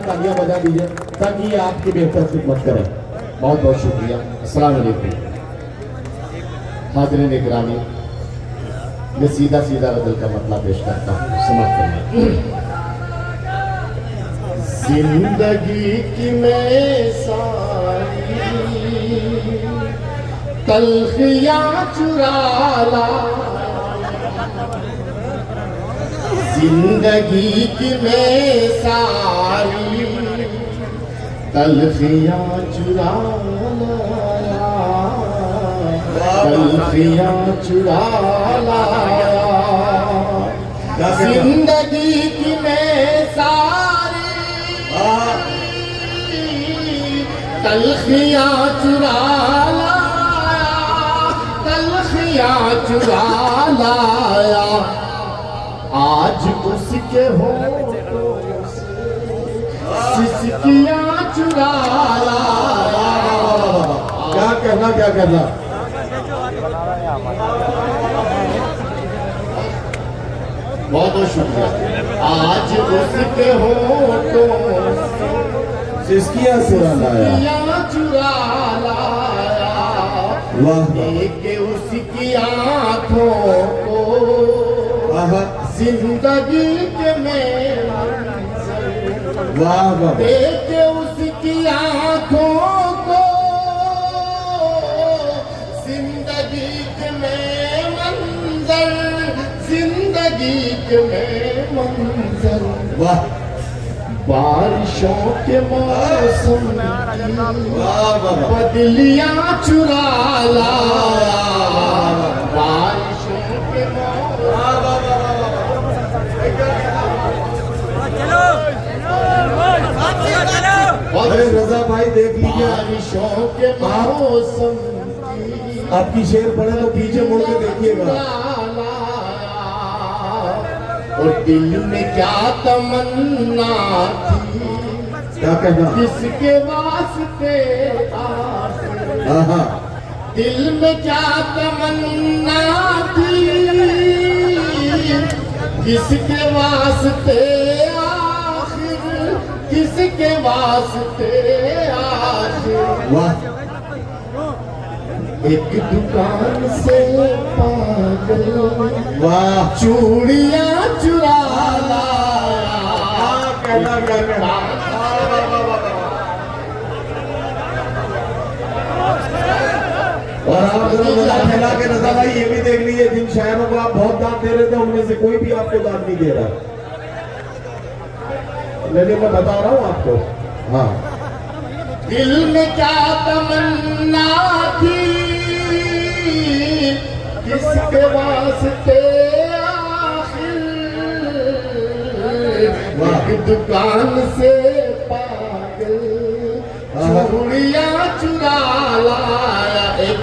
तालियां बजा दीजिए ताकि ये आपकी बेहतर खिदमत करें। बहुत बहुत शुक्रिया। अस्सलाम वालेकुम। हाज़िरीन इकरामी, मैं सीधा सीधा रदल का मतलब पेश करता हूँ, समाप्त करना। जिंदगी की में सारी तलखियाँ चुरा ला, जिंदगी की में सारी तलखियाँ चुरा लाया, तलखियाँ चुरा लाया। जिंदगी की में सारी तलखियाँ चुरा लाया, तलखियाँ चुरा लाया। आज उसके होठों से सिसकियाँ चुरा लाया। क्या कहना, क्या कहना। बहुत बहुत शुक्रिया। आज उसके होठों सिसकियाँ चुरा लाया, चुरा लाया। देख उसकी आँखों को जिंदगी के में, वाह वाह। देख उसकी आँखों को जिंदगी के में मंजर, जिंदगी के में मंजर। वाह। बारिशों के मौसम बदलियाँ चुरा लाया, बारिशों के अरे रजा भाई देख लीजिए, बारिशों के मौसम आपकी शेर पढ़े तो पीछे मुड़ के देखिएगा। और दिल में क्या तमन्ना थी, क्या कहना, किसके वास्ते आखिर, दिल में क्या तमन्ना थी, किसके वास्ते आखिर, किसके वास्ते आखिर। वाह। एक दुकान से पागल, वाह, चूड़ियाँ चुरा लाया। कहना, क्या कहना। और आप जरा फैला के रजा भाई ये भी देख लीजिए, जिन शायरों को आप बहुत दान दे रहे थे उनमें से कोई भी आपको दान नहीं दे रहा। लेकिन मैं बता रहा हूँ आपको। हाँ। दिल में क्या तमन्ना थी, किसके वास्ते आखिर, एक दुकान से पागल चूड़ियाँ चुरा लाया। एक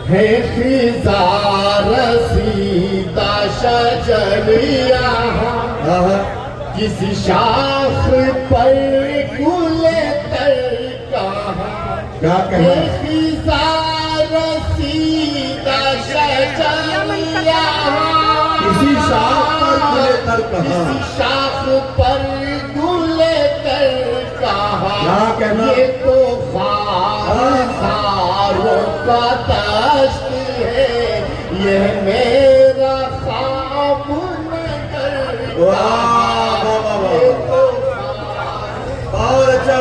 है खिजार सीता शजरिया, किसी शाख पर गुले तर कहाँ। क्या कहना, खिजार सीता शजरिया, किसी शाख पर गुले तर कहाँ, किसी शाख पर गुले तर कहाँ। क्या कहना, ये तो खारों का दश्त है, ये मेरा ख्वाब नगर। वाह वाह वाह, बहुत अच्छा।